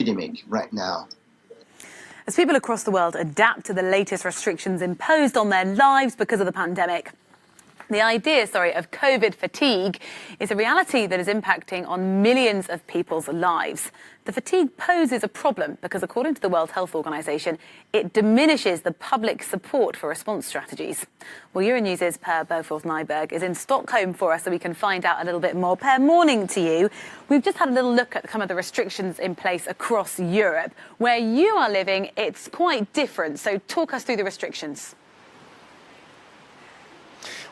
epidemic right now. As people across the world adapt to the latest restrictions imposed on their lives because of the pandemic, the idea, of COVID fatigue is a reality that is impacting on millions of people's lives. The fatigue poses a problem because, according to the World Health Organization, it diminishes the public support for response strategies. Well, Euronews' Per Beaufort-Nyberg is in Stockholm for us so we can find out a little bit more. Per, morning to you. We've just had a little look at some of the restrictions in place across Europe. Where you are living, it's quite different. So talk us through the restrictions.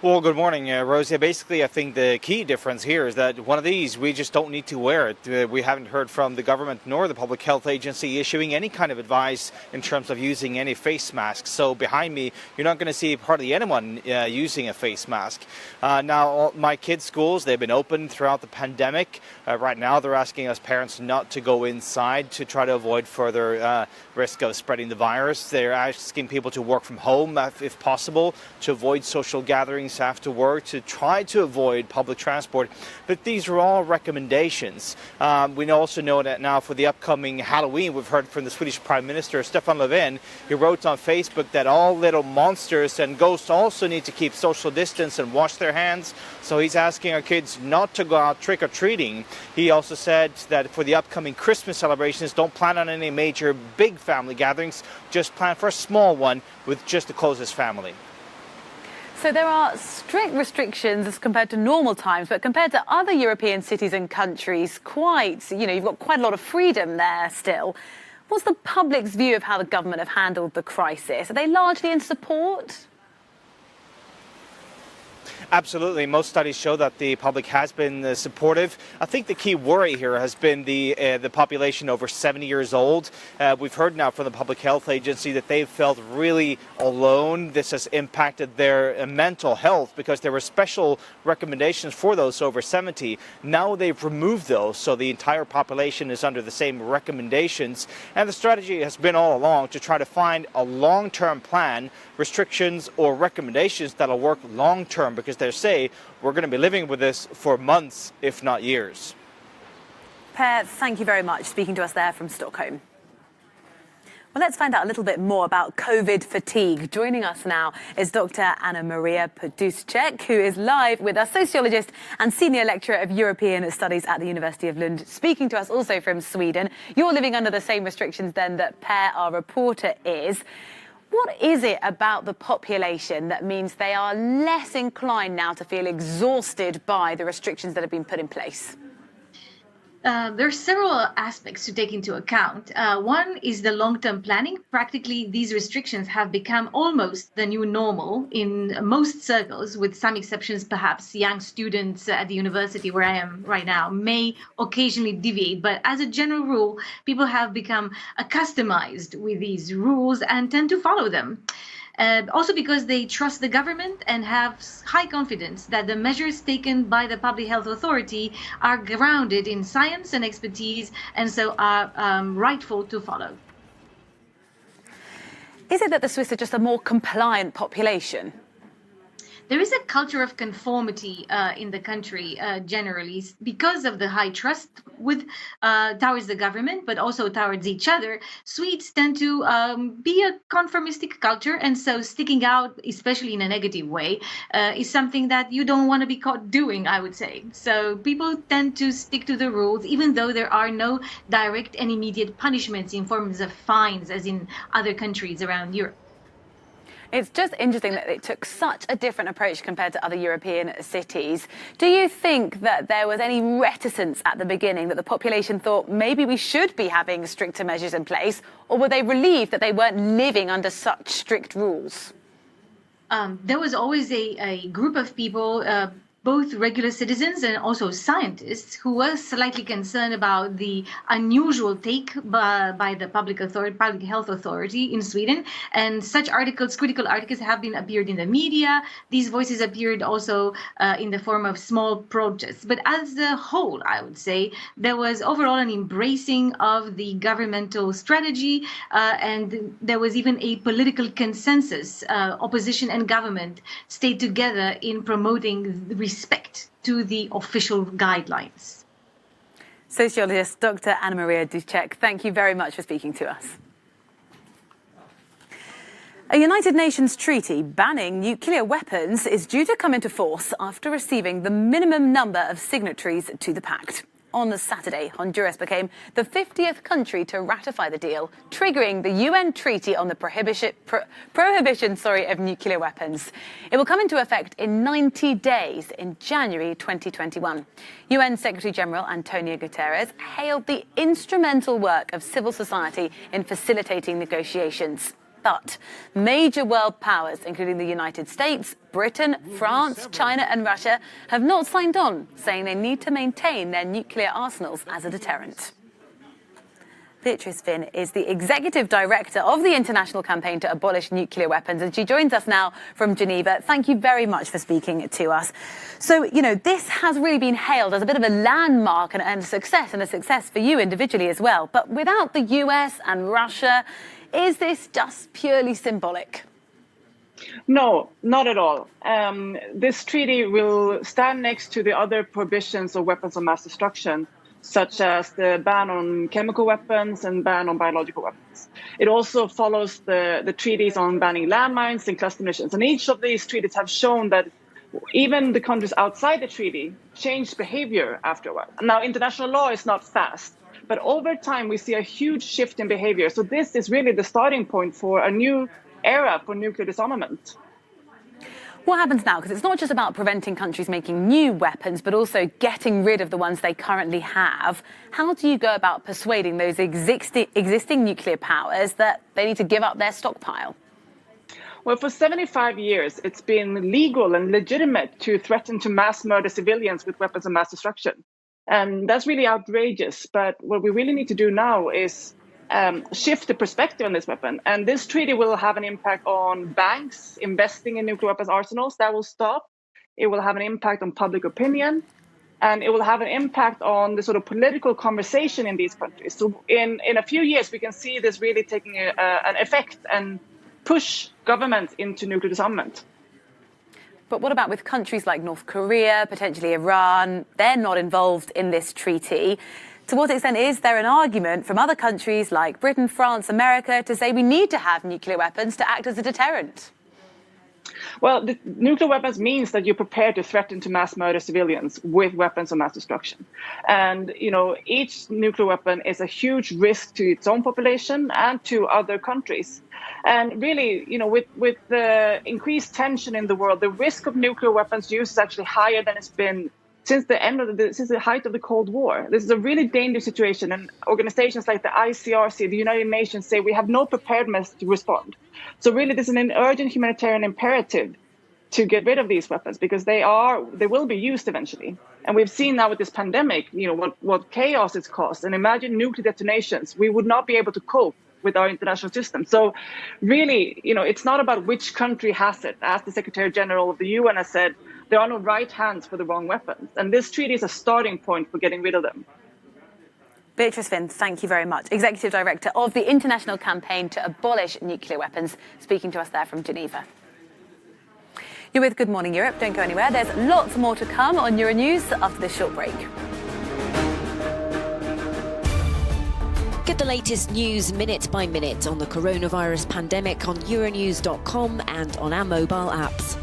Well, good morning, Rosie. Basically, I think the key difference here is that one of these, we just don't need to wear it. We haven't heard from the government nor the Public Health Agency issuing any kind of advice in terms of using any face masks. So behind me, you're not going to see hardly anyone using a face mask. Now, my kids' schools, they've been open throughout the pandemic. Right now, they're asking us parents not to go inside to try to avoid further risk of spreading the virus. They're asking people to work from home if possible, to avoid social gatherings after work, to try to avoid public transport. But these are all recommendations. We also know that now for the upcoming Halloween, we've heard from the Swedish Prime Minister, Stefan Löfven. He wrote on Facebook that all little monsters and ghosts also need to keep social distance and wash their hands. So he's asking our kids not to go out trick-or-treating. He also said that for the upcoming Christmas celebrations, don't plan on any major big family gatherings. Just plan for a small one with just the closest family. So there are strict restrictions as compared to normal times, but compared to other European cities and countries, you've got quite a lot of freedom there still. What's the public's view of how the government have handled the crisis? Are they largely in support? Absolutely. Most studies show that the public has been supportive. I think the key worry here has been the population over 70 years old. We've heard now from the Public Health Agency that they've felt really alone. This has impacted their mental health because there were special recommendations for those over 70. Now they've removed those, so the entire population is under the same recommendations. And the strategy has been all along to try to find a long-term plan, restrictions or recommendations that'll work long-term, because they say we're going to be living with this for months, if not years. Per, thank you very much speaking to us there from Stockholm. Well, let's find out a little bit more about COVID fatigue. Joining us now is Dr. Anna Maria Poduscek, who is live with us, sociologist and senior lecturer of European Studies at the University of Lund, speaking to us also from Sweden. You're living under the same restrictions then that Per, our reporter, is. What is it about the population that means they are less inclined now to feel exhausted by the restrictions that have been put in place? There are several aspects to take into account. One is the long-term planning. Practically, these restrictions have become almost the new normal in most circles, with some exceptions. Perhaps young students at the university where I am right now may occasionally deviate. But as a general rule, people have become accustomed with these rules and tend to follow them. Also because they trust the government and have high confidence that the measures taken by the public health authority are grounded in science and expertise, and so are rightful to follow. Is it that the Swiss are just a more compliant population? There is a culture of conformity in the country generally because of the high trust towards the government, but also towards each other. Swedes tend to be a conformistic culture, and so sticking out, especially in a negative way, is something that you don't want to be caught doing, I would say. So people tend to stick to the rules, even though there are no direct and immediate punishments in forms of fines, as in other countries around Europe. It's just interesting that it took such a different approach compared to other European cities. Do you think that there was any reticence at the beginning, that the population thought maybe we should be having stricter measures in place, or were they relieved that they weren't living under such strict rules? There was always a group of people, both regular citizens and also scientists, who were slightly concerned about the unusual take by the public health authority in Sweden. And such articles, critical articles, have appeared in the media. These voices appeared also in the form of small protests. But as a whole, I would say, there was overall an embracing of the governmental strategy, and there was even a political consensus. Opposition and government stayed together in promoting respect to the official guidelines. Sociologist Dr. Anna Maria Duszek, thank you very much for speaking to us. A United Nations treaty banning nuclear weapons is due to come into force after receiving the minimum number of signatories to the pact. On the Saturday, Honduras became the 50th country to ratify the deal, triggering the UN Treaty on the prohibition of nuclear weapons. It will come into effect in 90 days in January 2021. UN Secretary-General Antonio Guterres hailed the instrumental work of civil society in facilitating negotiations. But major world powers, including the United States, Britain, France, China and Russia, have not signed on, saying they need to maintain their nuclear arsenals as a deterrent. Beatrice Finn is the Executive Director of the International Campaign to Abolish Nuclear Weapons, and she joins us now from Geneva. Thank you very much for speaking to us. So, this has really been hailed as a bit of a landmark and a success for you individually as well. But without the US and Russia, is this just purely symbolic? No, not at all. This treaty will stand next to the other prohibitions of weapons of mass destruction, such as the ban on chemical weapons and ban on biological weapons. It also follows the treaties on banning landmines and cluster munitions. And each of these treaties have shown that even the countries outside the treaty change behavior after a while. Now, international law is not fast, but over time we see a huge shift in behavior. So this is really the starting point for a new era for nuclear disarmament. What happens now? Because it's not just about preventing countries making new weapons, but also getting rid of the ones they currently have. How do you go about persuading those existing nuclear powers that they need to give up their stockpile? Well, for 75 years, it's been legal and legitimate to threaten to mass murder civilians with weapons of mass destruction. And that's really outrageous. But what we really need to do now is shift the perspective on this weapon. And this treaty will have an impact on banks investing in nuclear weapons arsenals. That will stop. It will have an impact on public opinion. And it will have an impact on the sort of political conversation in these countries. So in a few years, we can see this really taking an effect and push governments into nuclear disarmament. But what about with countries like North Korea, potentially Iran? They're not involved in this treaty. To what extent is there an argument from other countries like Britain, France, America to say we need to have nuclear weapons to act as a deterrent? Well, the nuclear weapons means that you're prepared to threaten to mass murder civilians with weapons of mass destruction. And, each nuclear weapon is a huge risk to its own population and to other countries. And really, with the increased tension in the world, the risk of nuclear weapons use is actually higher than it's been since the height of the Cold War. This is a really dangerous situation, and organizations like the ICRC, the United Nations, say we have no preparedness to respond. So really, this is an urgent humanitarian imperative to get rid of these weapons because they will be used eventually. And we've seen now with this pandemic, what chaos it's caused. And imagine nuclear detonations. We would not be able to cope with our international system. So really, it's not about which country has it. As the Secretary General of the UN has said, there are no right hands for the wrong weapons. And this treaty is a starting point for getting rid of them. Beatrice Finn, thank you very much. Executive Director of the International Campaign to Abolish Nuclear Weapons, speaking to us there from Geneva. You're with Good Morning Europe. Don't go anywhere. There's lots more to come on Euronews after this short break. Get the latest news minute by minute on the coronavirus pandemic on euronews.com and on our mobile apps.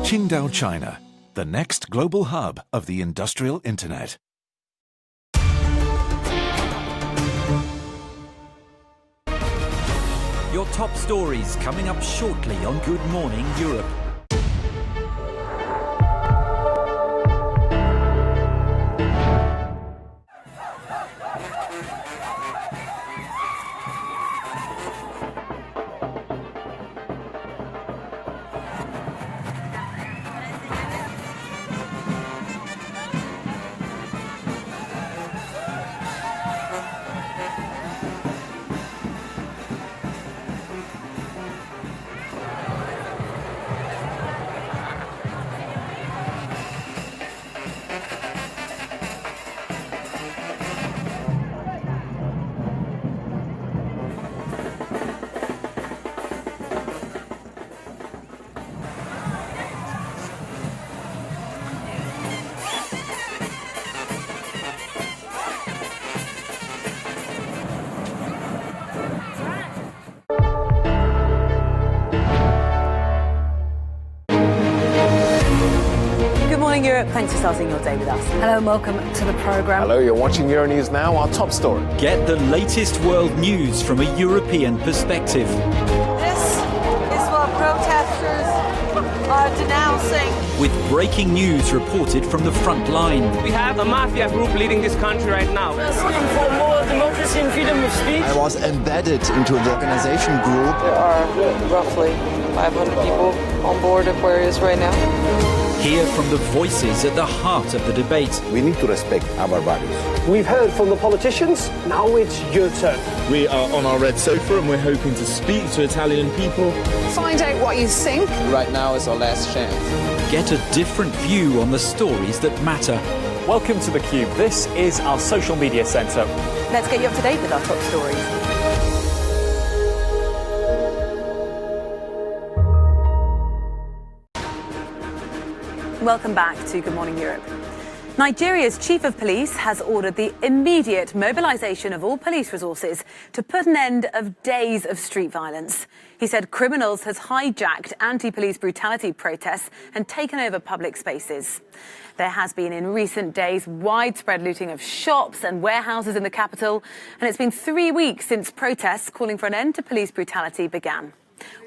Qingdao, China, the next global hub of the industrial internet. Your top stories coming up shortly on Good Morning Europe. Morning Europe, thanks for starting your day with us. Hello and welcome to the programme. Hello, you're watching Euronews now. Our top story. Get the latest world news from a European perspective. This is what protesters are denouncing. With breaking news reported from the front line. We have a mafia group leading this country right now. Asking for more democracy and freedom of speech. I was embedded into the organization group. There are roughly 500 people on board Aquarius right now. Hear from the voices at the heart of the debate. We need to respect our values. We've heard from the politicians, now it's your turn. We are on our red sofa and we're hoping to speak to Italian people. Find out what you think. Right now is our last chance. Get a different view on the stories that matter. Welcome to theCUBE. This is our social media centre. Let's get you up to date with our top stories. Welcome back to Good Morning Europe. Nigeria's chief of police has ordered the immediate mobilisation of all police resources to put an end of days of street violence. He said criminals has hijacked anti-police brutality protests and taken over public spaces. There has been in recent days widespread looting of shops and warehouses in the capital, and it's been 3 weeks since protests calling for an end to police brutality began.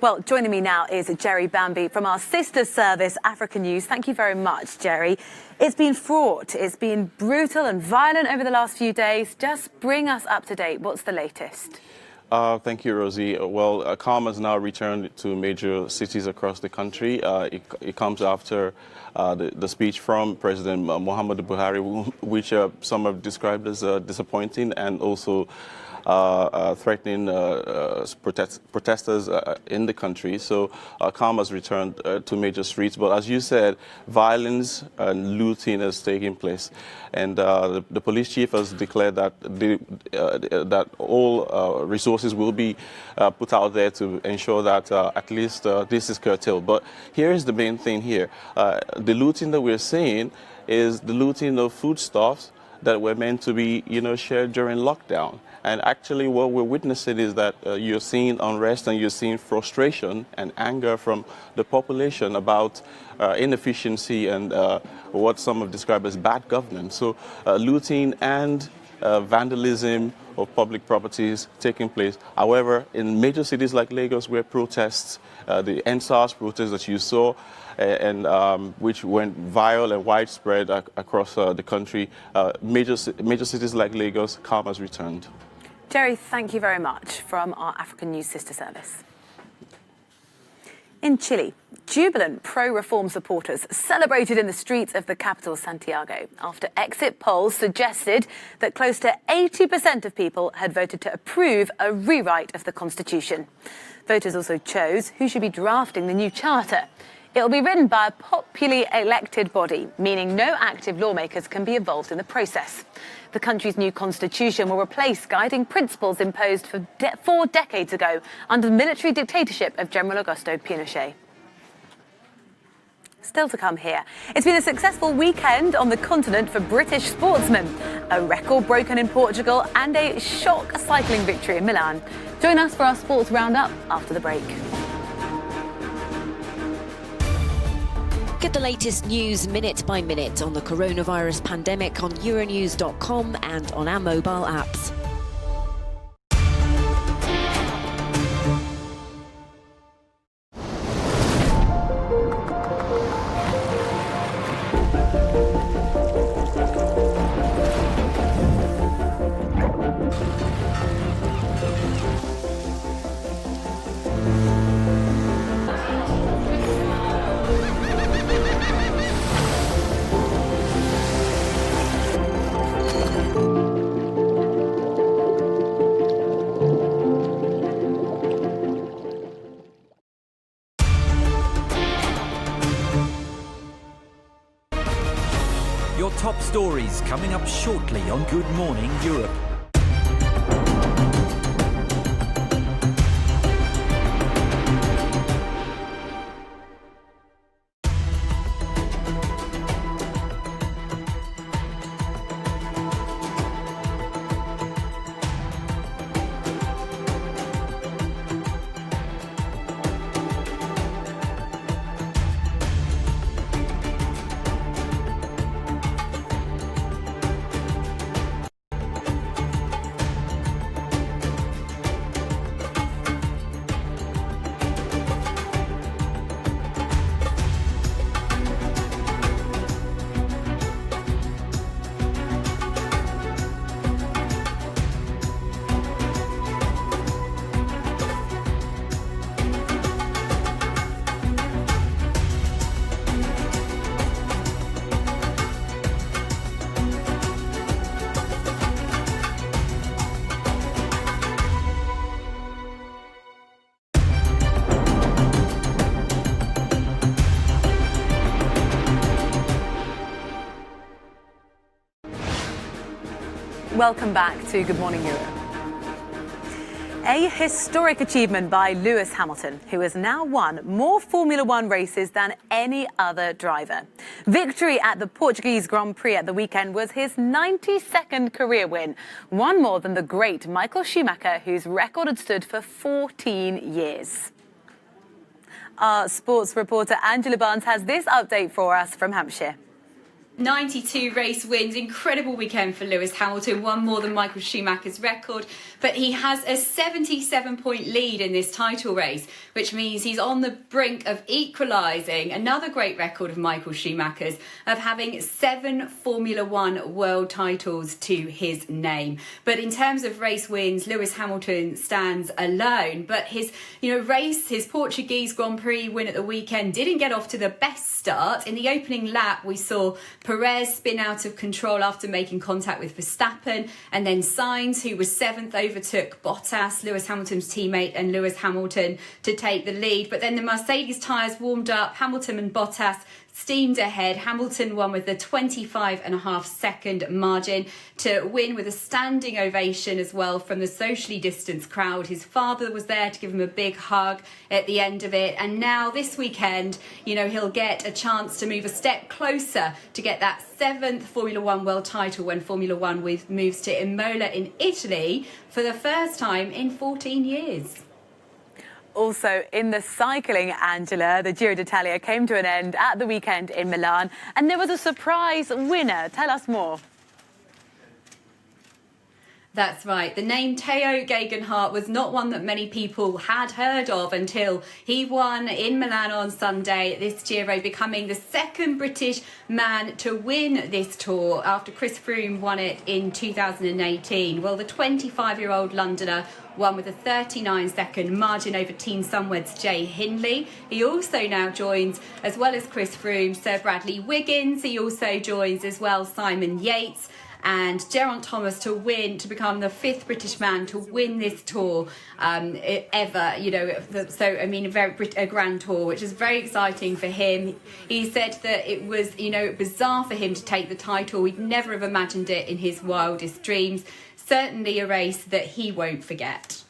Well, joining me now is Jerry Bambi from our sister service, Africa News. Thank you very much, Jerry. It's been fraught, it's been brutal and violent over the last few days. Just bring us up to date. What's the latest? Thank you, Rosie. Well, calm has now returned to major cities across the country. It comes after the speech from President Muhammadu Buhari, which some have described as disappointing and also threatening protesters in the country. So calm has returned to major streets. But as you said, violence and looting is taking place. And the police chief has declared that that all resources will be put out there to ensure that at least this is curtailed. But here is the main thing here. The looting that we're seeing is the looting of foodstuffs that were meant to be, shared during lockdown. And actually what we're witnessing is that you're seeing unrest and you're seeing frustration and anger from the population about inefficiency and what some have described as bad governance. So looting and vandalism of public properties taking place. However, in major cities like Lagos, where protests, the NSAS protests that you saw, and which went viral and widespread across the country, major cities like Lagos, calm has returned. Jerry, thank you very much from our African News sister service. In Chile, jubilant pro-reform supporters celebrated in the streets of the capital, Santiago, after exit polls suggested that close to 80% of people had voted to approve a rewrite of the constitution. Voters also chose who should be drafting the new charter. It will be written by a popularly elected body, meaning no active lawmakers can be involved in the process. The country's new constitution will replace guiding principles imposed for 4 decades ago under the military dictatorship of General Augusto Pinochet. Still to come here. It's been a successful weekend on the continent for British sportsmen. A record broken in Portugal and a shock cycling victory in Milan. Join us for our sports roundup after the break. Get the latest news minute by minute on the coronavirus pandemic on euronews.com and on our mobile apps. Your top stories coming up shortly on Good Morning Europe. Welcome back to Good Morning Europe. A historic achievement by Lewis Hamilton, who has now won more Formula One races than any other driver. Victory at the Portuguese Grand Prix at the weekend was his 92nd career win, one more than the great Michael Schumacher, whose record had stood for 14 years. Our sports reporter Angela Barnes has this update for us from Hampshire. 92 race wins, incredible weekend for Lewis Hamilton, one more than Michael Schumacher's record, but he has a 77-point lead in this title race, which means he's on the brink of equalising another great record of Michael Schumacher's of having 7 Formula One world titles to his name. But in terms of race wins, Lewis Hamilton stands alone, but his his Portuguese Grand Prix win at the weekend didn't get off to the best start. In the opening lap, we saw Perez spin out of control after making contact with Verstappen, and then Sainz, who was 7th, overtook Bottas, Lewis Hamilton's teammate, and Lewis Hamilton to take the lead. But then the Mercedes tyres warmed up, Hamilton and Bottas steamed ahead. Hamilton won with a 25.5-second margin to win with a standing ovation as well from the socially distanced crowd. His father was there to give him a big hug at the end of it. And now this weekend, he'll get a chance to move a step closer to get that 7th Formula One world title when Formula One moves to Imola in Italy for the first time in 14 years. Also in the cycling, Angela, the Giro d'Italia came to an end at the weekend in Milan, and there was a surprise winner. Tell us more. That's right. The name Teo Gegenhardt was not one that many people had heard of until he won in Milan on Sunday, this Giro, becoming the second British man to win this tour after Chris Froome won it in 2018. Well, the 25-year-old Londoner won with a 39-second margin over Team Sunweb's Jay Hindley. He also now joins, as well as Chris Froome, Sir Bradley Wiggins. He also joins as well Simon Yates and Geraint Thomas to become the 5th British man to win this tour ever. A grand tour, which is very exciting for him. He said that it was, bizarre for him to take the title. He'd never have imagined it in his wildest dreams. Certainly a race that he won't forget.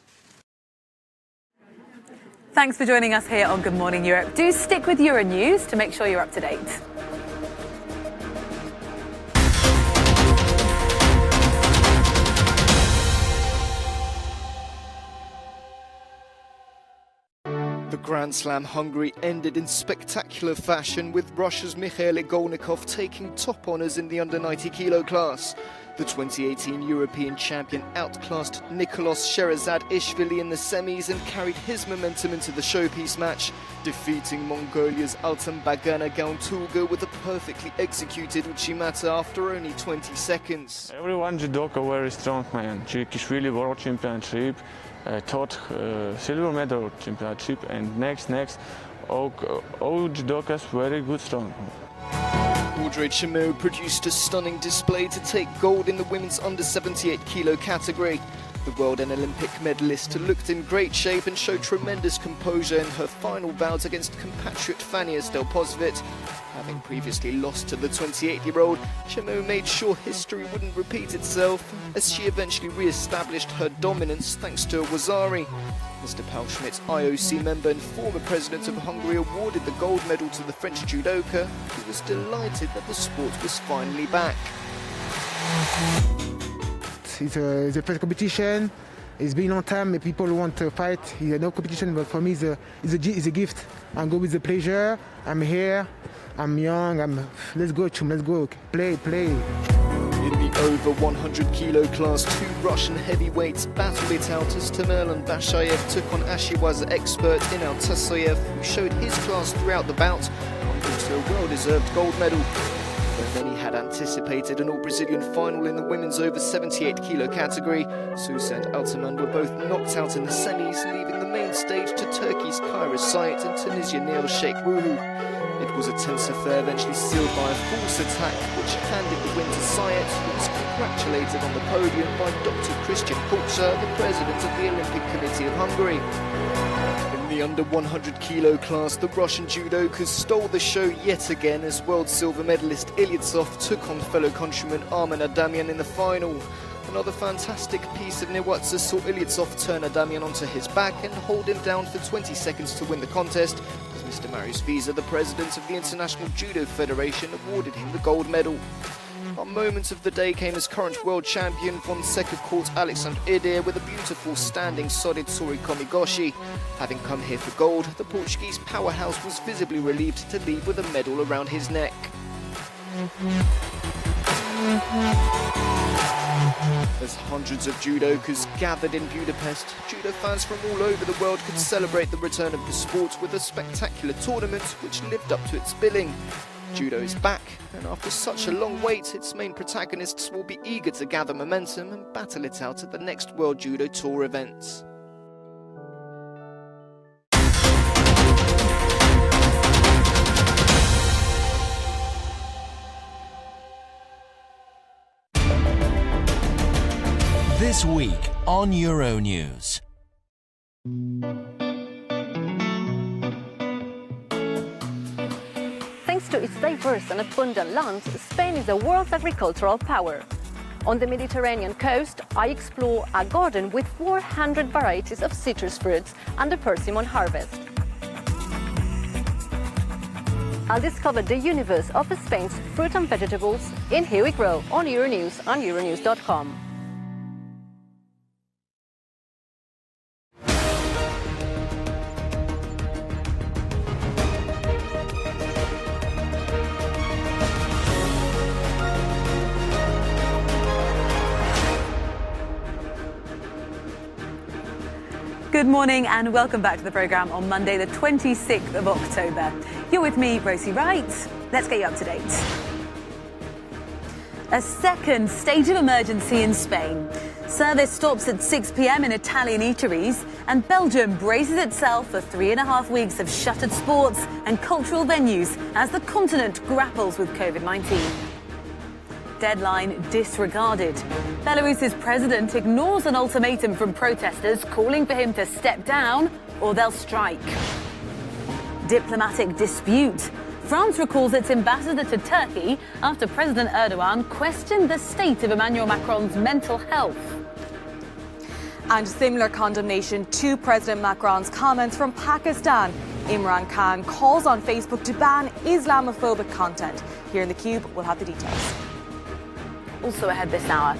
Thanks for joining us here on Good Morning Europe. Do stick with Euronews to make sure you're up to date. The Grand Slam Hungary ended in spectacular fashion, with Russia's Mikhail Igolnikov taking top honours in the under 90 kilo class. The 2018 European champion outclassed Nicolas Sherazadishvili in the semis and carried his momentum into the showpiece match, defeating Mongolia's Altan Bagana Gauntuga with a perfectly executed Uchimata after only 20 seconds. Everyone judoka very strong man. Chirikishvili World Championship, third silver medal championship, and next all judokas very good strong. Audrey Chimo produced a stunning display to take gold in the women's under 78 kilo category. The world and Olympic medalist looked in great shape and showed tremendous composure in her final bout against compatriot Fania Stelposvit. Having previously lost to the 28-year-old, Chimo made sure history wouldn't repeat itself, as she eventually re-established her dominance thanks to a Wazari. Mr. Paul-Schmidt's IOC member and former president of Hungary awarded the gold medal to the French judoka, who was delighted that the sport was finally back. It's the first competition. It's been a long time. People want to fight. It's no competition, but for me, it's a gift. I go with the pleasure. I'm here. I'm young. Let's go, Chum. Let's go. Play. In the over 100 kilo class, 2 Russian heavyweights battled it out as Tamerlan Bashayev took on Ashiwa's expert Inal Tasoyev, who showed his class throughout the bout, also a well-deserved gold medal. But many had anticipated an all-Brazilian final in the women's over 78 kilo category. Sousa and Altamand were both knocked out in the semis, leaving the main stage to Turkey's Kyra Sait and Tunisian Nail Sheikh Ruhu. It was a tense affair, eventually sealed by a false attack, which handed the win to Sayet, who was congratulated on the podium by Dr. Christian Kulcha, the president of the Olympic Committee of Hungary. In the under 100 kilo class, the Russian judokas stole the show yet again as world silver medalist Ilyasov took on fellow countryman Armen Adamian in the final. Another fantastic piece of Niwatsa saw Ilyasov turn Adamian onto his back and hold him down for 20 seconds to win the contest, as Mr. Marius Visa, the president of the International Judo Federation, awarded him the gold medal. Our moment of the day came as current world champion Fonseca caught Alexander Idir with a beautiful standing solid Sori Komigoshi. Having come here for gold, the Portuguese powerhouse was visibly relieved to leave with a medal around his neck. As hundreds of judokas gathered in Budapest, judo fans from all over the world could celebrate the return of the sport with a spectacular tournament which lived up to its billing. Judo is back, and after such a long wait, its main protagonists will be eager to gather momentum and battle it out at the next World Judo Tour events. This week on Euronews. Thanks to its diverse and abundant lands, Spain is the world's agricultural power. On the Mediterranean coast, I explore a garden with 400 varieties of citrus fruits and the persimmon harvest. I'll discover the universe of Spain's fruit and vegetables in Here We Grow on Euronews and euronews.com. Good morning and welcome back to the programme on Monday the 26th of October. You're with me, Rosie Wright. Let's get you up to date. A second state of emergency in Spain. Service stops at 6 p.m. in Italian eateries, and Belgium braces itself for 3.5 weeks of shuttered sports and cultural venues as the continent grapples with Covid-19. Deadline disregarded. Belarus's president ignores an ultimatum from protesters calling for him to step down or they'll strike. Diplomatic dispute. France recalls its ambassador to Turkey after President Erdogan questioned the state of Emmanuel Macron's mental health. And similar condemnation to President Macron's comments from Pakistan. Imran Khan calls on Facebook to ban Islamophobic content. Here in the Cube, we'll have the details. Also ahead this hour,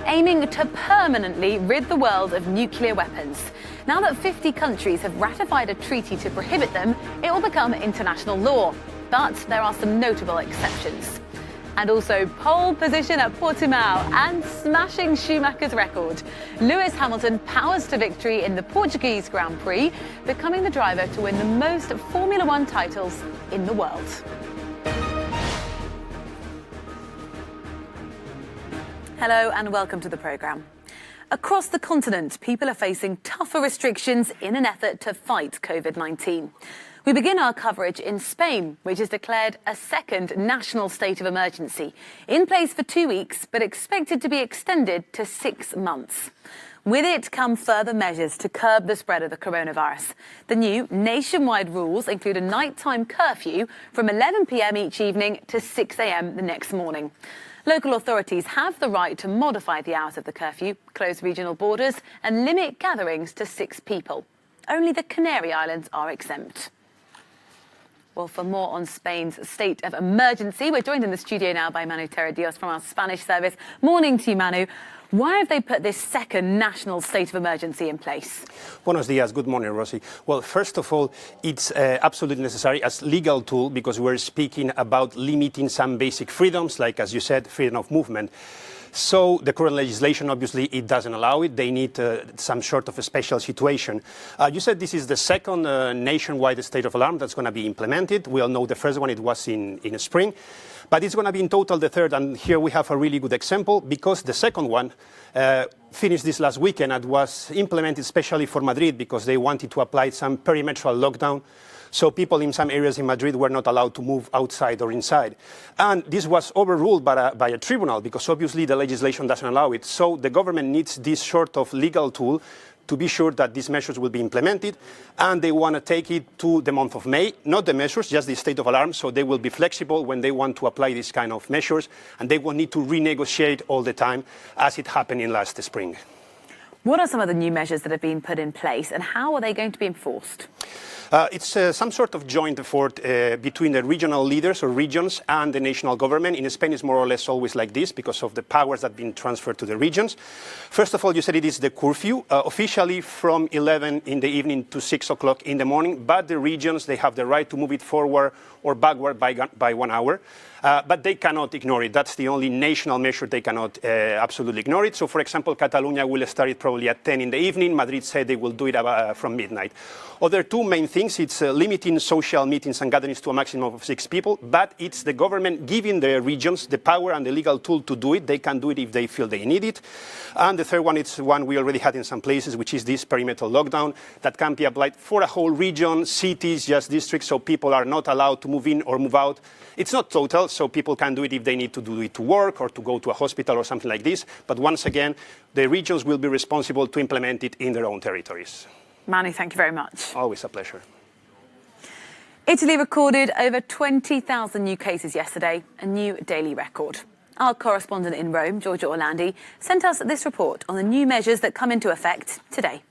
aiming to permanently rid the world of nuclear weapons. Now that 50 countries have ratified a treaty to prohibit them, it will become international law. But there are some notable exceptions. And also pole position at Portimao and smashing Schumacher's record. Lewis Hamilton powers to victory in the Portuguese Grand Prix, becoming the driver to win the most Formula One titles in the world. Hello and welcome to the programme. Across the continent, people are facing tougher restrictions in an effort to fight Covid-19. We begin our coverage in Spain, which has declared a second national state of emergency, in place for 2 weeks, but expected to be extended to 6 months. With it come further measures to curb the spread of the coronavirus. The new nationwide rules include a nighttime curfew from 11 p.m. each evening to 6 a.m. the next morning. Local authorities have the right to modify the hours of the curfew, close regional borders and limit gatherings to 6 people. Only the Canary Islands are exempt. Well, for more on Spain's state of emergency, we're joined in the studio now by Manu Terradios from our Spanish service. Morning to you, Manu. Why have they put this second national state of emergency in place? Buenos días. Good morning, Rosie. Well, first of all, it's absolutely necessary as legal tool because we're speaking about limiting some basic freedoms, like, as you said, freedom of movement. So the current legislation, obviously, it doesn't allow it. They need some sort of a special situation. You said this is the second nationwide state of alarm that's going to be implemented. We all know the first one, it was in spring. But it's going to be in total the third, and here we have a really good example because the second one finished this last weekend and was implemented especially for Madrid because they wanted to apply some perimetral lockdown. So people in some areas in Madrid were not allowed to move outside or inside. And this was overruled by a tribunal because obviously the legislation doesn't allow it. So the government needs this sort of legal tool to be sure that these measures will be implemented, and they want to take it to the month of May, not the measures, just the state of alarm, so they will be flexible when they want to apply these kind of measures, and they won't need to renegotiate all the time as it happened in last spring. What are some of the new measures that have been put in place, and how are they going to be enforced? It's some sort of joint effort between the regional leaders or regions and the national government. In Spain, it's more or less always like this because of the powers that have been transferred to the regions. First of all, you said it is the curfew, officially from 11 in the evening to 6 o'clock in the morning, but the regions, they have the right to move it forward or backward by 1 hour. But they cannot ignore it. That's the only national measure they cannot absolutely ignore it. So, for example, Catalonia will start it probably at 10 in the evening. Madrid said they will do it from midnight. Other two main things, it's limiting social meetings and gatherings to a maximum of 6 people, but it's the government giving the regions the power and the legal tool to do it. They can do it if they feel they need it. And the third one, it's one we already had in some places, which is this perimeter lockdown that can be applied for a whole region, cities, just districts, so people are not allowed to move in or move out. It's not total, so people can do it if they need to do it to work or to go to a hospital or something like this. But once again, the regions will be responsible to implement it in their own territories. Manu, thank you very much. Always a pleasure. Italy recorded over 20,000 new cases yesterday, a new daily record. Our correspondent in Rome, Giorgio Orlandi, sent us this report on the new measures that come into effect today.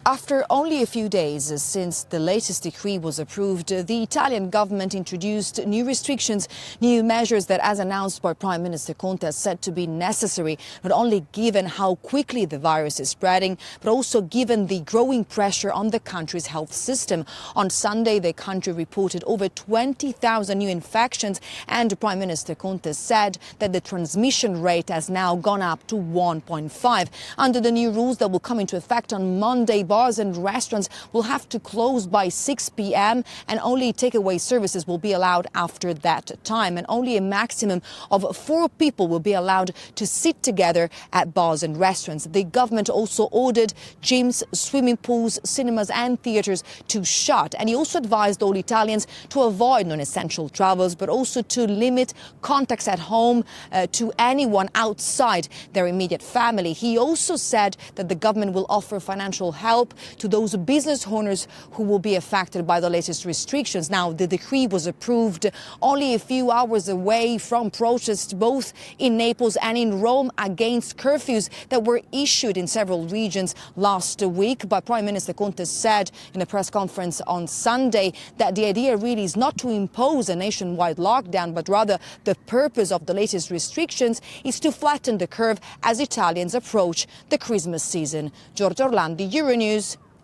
After only a few days since the latest decree was approved, the Italian government introduced new restrictions, new measures that, as announced by Prime Minister Conte, are said to be necessary, not only given how quickly the virus is spreading, but also given the growing pressure on the country's health system. On Sunday, the country reported over 20,000 new infections, and Prime Minister Conte said that the transmission rate has now gone up to 1.5. Under the new rules that will come into effect on Monday, bars and restaurants will have to close by 6 p.m. and only takeaway services will be allowed after that time. And only a maximum of 4 people will be allowed to sit together at bars and restaurants. The government also ordered gyms, swimming pools, cinemas and theatres to shut. And he also advised all Italians to avoid non-essential travels, but also to limit contacts at home to anyone outside their immediate family. He also said that the government will offer financial help to those business owners who will be affected by the latest restrictions. Now, the decree was approved only a few hours away from protests both in Naples and in Rome against curfews that were issued in several regions last week. But Prime Minister Conte said in a press conference on Sunday that the idea really is not to impose a nationwide lockdown, but rather the purpose of the latest restrictions is to flatten the curve as Italians approach the Christmas season. Giorgio Orlandi, Euronews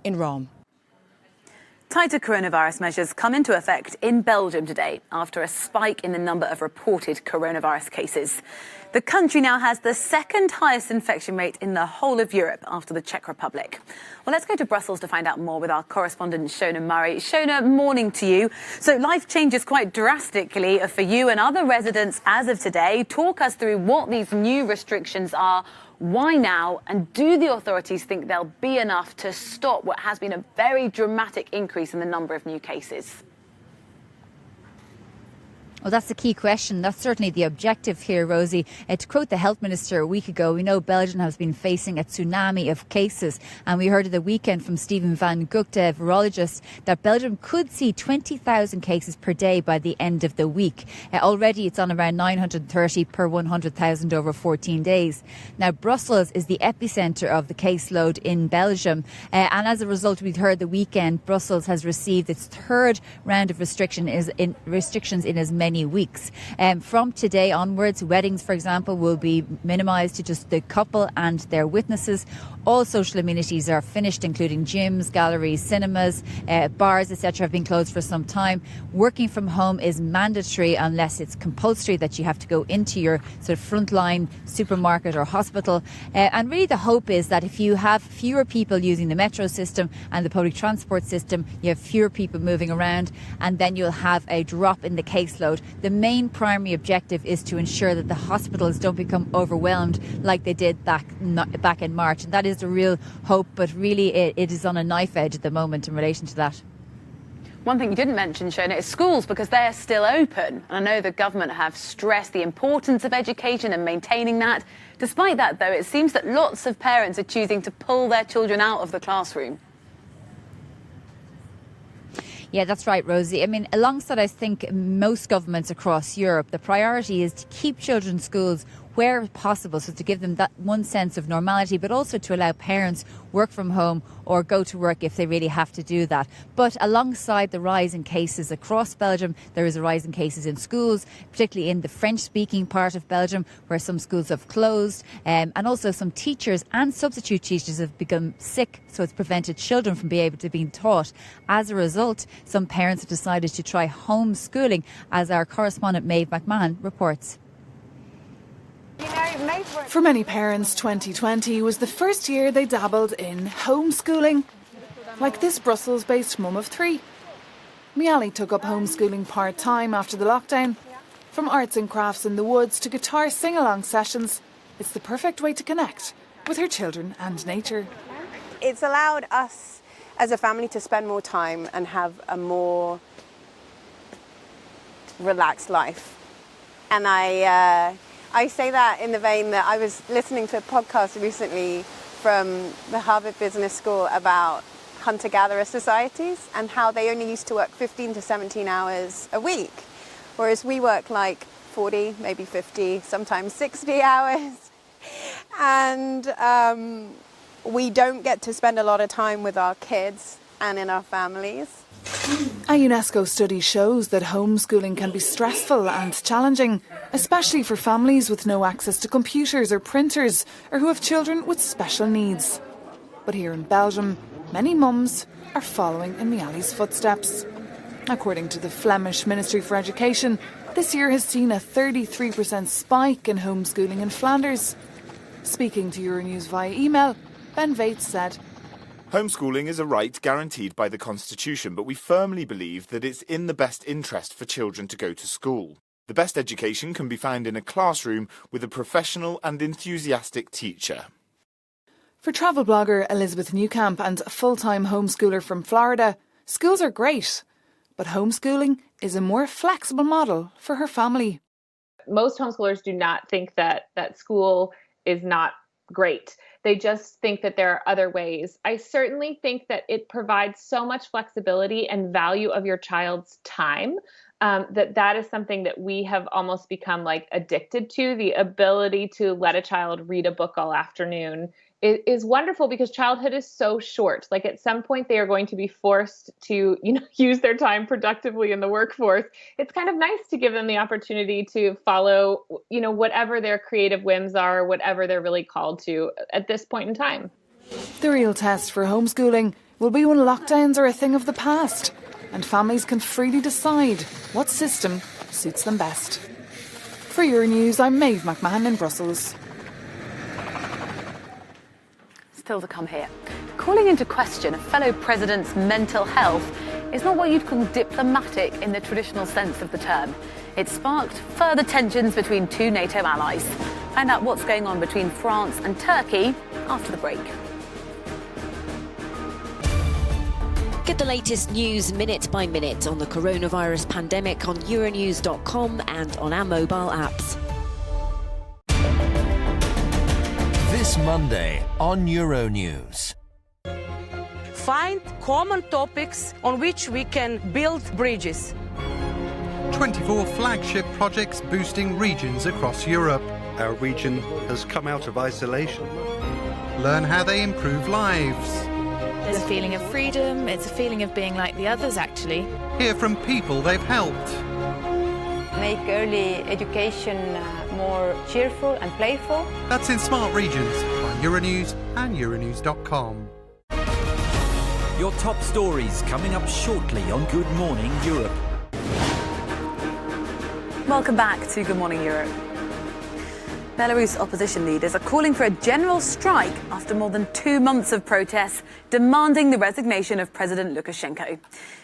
in Rome. Tighter coronavirus measures come into effect in Belgium today after a spike in the number of reported coronavirus cases. The country now has the second highest infection rate in the whole of Europe after the Czech Republic. Well, let's go to Brussels to find out more with our correspondent Shona Murray. Shona, morning to you. So life changes quite drastically for you and other residents as of today. Talk us through what these new restrictions are. Why now? And do the authorities think there'll be enough to stop what has been a very dramatic increase in the number of new cases? Well, that's the key question. That's certainly the objective here, Rosie. To quote the health minister a week ago, we know Belgium has been facing a tsunami of cases. And we heard at the weekend from Stephen van Gugte, a virologist, that Belgium could see 20,000 cases per day by the end of the week. Already it's on around 930 per 100,000 over 14 days. Now, Brussels is the epicentre of the caseload in Belgium. And as a result, we heard the weekend, Brussels has received its third round of restrictions in as many weeks. From today onwards, weddings, for example, will be minimised to just the couple and their witnesses. All social amenities are finished, including gyms, galleries, cinemas, bars, etc. have been closed for some time. Working from home is mandatory unless it's compulsory that you have to go into your sort of frontline supermarket or hospital. And really the hope is that if you have fewer people using the metro system and the public transport system, you have fewer people moving around, and then you'll have a drop in the caseload. The main primary objective is to ensure that the hospitals don't become overwhelmed like they did back in March. And that is the real hope, but really it is on a knife edge at the moment in relation to that. One thing you didn't mention, Shona, is schools, because they're still open. And I know the government have stressed the importance of education and maintaining that. Despite that, though, it seems that lots of parents are choosing to pull their children out of the classroom. Yeah, that's right, Rosie. I mean, alongside, I think, most governments across Europe, the priority is to keep children's schools where possible, so to give them that one sense of normality, but also to allow parents work from home or go to work if they really have to do that. But alongside the rise in cases across Belgium, there is a rise in cases in schools, particularly in the French-speaking part of Belgium, where some schools have closed, and also some teachers and substitute teachers have become sick, so it's prevented children from being able to be taught. As a result, some parents have decided to try homeschooling, as our correspondent Maeve McMahon reports. For many parents, 2020 was the first year they dabbled in homeschooling. Like this Brussels-based mum of 3. Miali took up homeschooling part-time after the lockdown. From arts and crafts in the woods to guitar sing-along sessions, it's the perfect way to connect with her children and nature. It's allowed us as a family to spend more time and have a more relaxed life. And I say that in the vein that I was listening to a podcast recently from the Harvard Business School about hunter-gatherer societies and how they only used to work 15 to 17 hours a week, whereas we work like 40, maybe 50, sometimes 60 hours. And we don't get to spend a lot of time with our kids and in our families. A UNESCO study shows that homeschooling can be stressful and challenging, especially for families with no access to computers or printers, or who have children with special needs. But here in Belgium, many mums are following in Miali's footsteps. According to the Flemish Ministry for Education, this year has seen a 33% spike in homeschooling in Flanders. Speaking to Euronews via email, Ben Vates said, Homeschooling is a right guaranteed by the Constitution, but we firmly believe that it's in the best interest for children to go to school. The best education can be found in a classroom with a professional and enthusiastic teacher. For travel blogger Elizabeth Newcamp and a full-time homeschooler from Florida, schools are great, but homeschooling is a more flexible model for her family. Most homeschoolers do not think that school is not great. They just think that there are other ways. I certainly think that it provides so much flexibility and value of your child's time that is something that we have almost become like addicted to. The ability to let a child read a book all afternoon is wonderful because childhood is so short. Like at some point they are going to be forced to, use their time productively in the workforce. It's kind of nice to give them the opportunity to follow, whatever their creative whims are, whatever they're really called to at this point in time. The real test for homeschooling will be when lockdowns are a thing of the past and families can freely decide what system suits them best. For Euronews, I'm Maeve McMahon in Brussels. Still to come here. Calling into question a fellow president's mental health is not what you'd call diplomatic in the traditional sense of the term. It sparked further tensions between two NATO allies. Find out what's going on between France and Turkey after the break. Get the latest news minute by minute on the coronavirus pandemic on euronews.com and on our mobile apps. This Monday on Euronews. Find common topics on which we can build bridges. 24 flagship projects boosting regions across Europe. Our region has come out of isolation. Learn how they improve lives. There's a feeling of freedom, it's a feeling of being like the others, actually. Hear from people they've helped. Make early education more cheerful and playful. That's in Smart Regions on Euronews and euronews.com. Your top stories coming up shortly on Good Morning Europe. Welcome back to Good Morning Europe. Belarus opposition leaders are calling for a general strike after more than 2 months of protests demanding the resignation of President Lukashenko.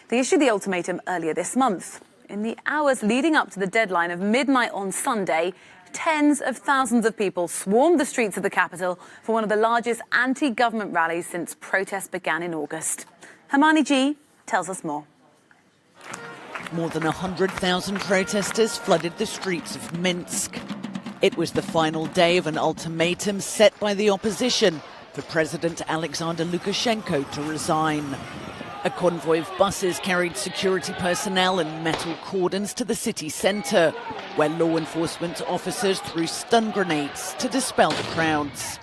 They issued the ultimatum earlier this month. In the hours leading up to the deadline of midnight on Sunday, tens of thousands of people swarmed the streets of the capital for one of the largest anti-government rallies since protests began in August. Hermione G tells us more. More than 100,000 protesters flooded the streets of Minsk. It was the final day of an ultimatum set by the opposition for President Alexander Lukashenko to resign. A convoy of buses carried security personnel and metal cordons to the city centre, where law enforcement officers threw stun grenades to dispel the crowds.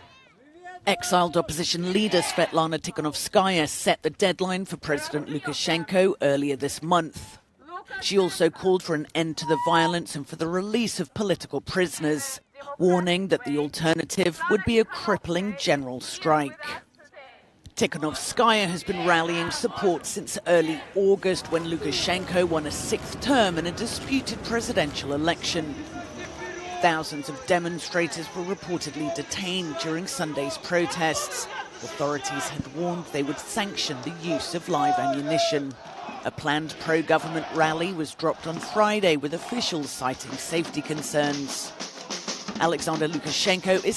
Exiled opposition leader Svetlana Tikhanovskaya set the deadline for President Lukashenko earlier this month. She also called for an end to the violence and for the release of political prisoners, warning that the alternative would be a crippling general strike. Tikhanovskaya has been rallying support since early August, when Lukashenko won a sixth term in a disputed presidential election. Thousands of demonstrators were reportedly detained during Sunday's protests. Authorities had warned they would sanction the use of live ammunition. A planned pro-government rally was dropped on Friday, with officials citing safety concerns. Alexander Lukashenko is